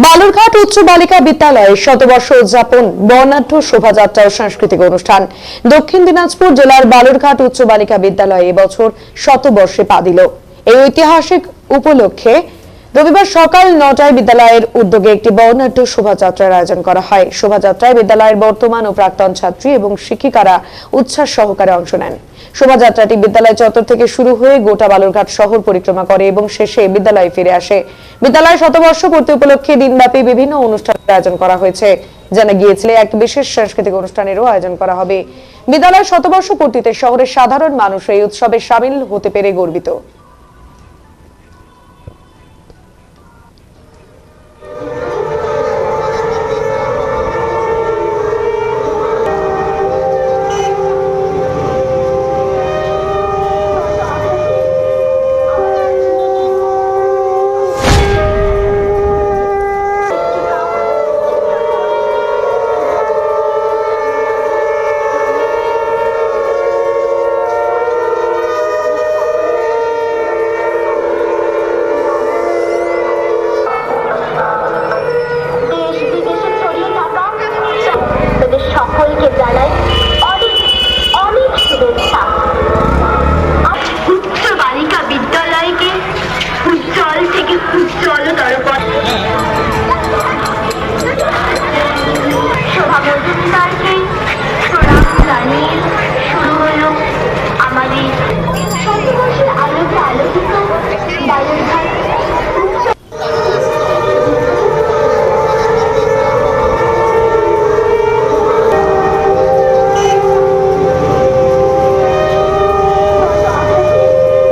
বালুরঘাট উচ্চ বালিকা বিদ্যালয়ে শতবর্ষ উদযাপন, বর্ণাঢ্য শোভাযাত্রা ও সাংস্কৃতিক অনুষ্ঠান। দক্ষিণ দিনাজপুর জেলার বালুরঘাট উচ্চ বালিকা বিদ্যালয়ে এবছর শতবর্ষে পা দিল। এই ঐতিহাসিক উপলক্ষে রবিবার সকাল ৯টায় বিদ্যালয়ের উদ্যোগে একটি বর্ণাঢ্য শোভাযাত্রার আয়োজন করা হয়। শোভাযাত্রায় বিদ্যালয়ের বর্তমান ও প্রাক্তন ছাত্রী এবং শিক্ষিকারা উচ্ছ্বাস সহকারে অংশ নেন। শোভাযাত্রাটি বিদ্যালয় চত্বর থেকে শুরু হয়ে গোটা বালুরঘাট শহর পরিক্রমা করে এবং শেষে বিদ্যালয়ে ফিরে আসে। বিদ্যালয়ের শতবর্ষ পূর্তি উপলক্ষে দিনব্যাপী বিভিন্ন অনুষ্ঠানের আয়োজন করা হয়েছে। জানা গিয়েছিল এক বিশেষ সাংস্কৃতিক অনুষ্ঠানেরও আয়োজন করা হবে। বিদ্যালয়ের শতবর্ষ পূর্তিতে শহরের সাধারণ মানুষ এই উৎসবে সামিল হতে পেরে গর্বিত।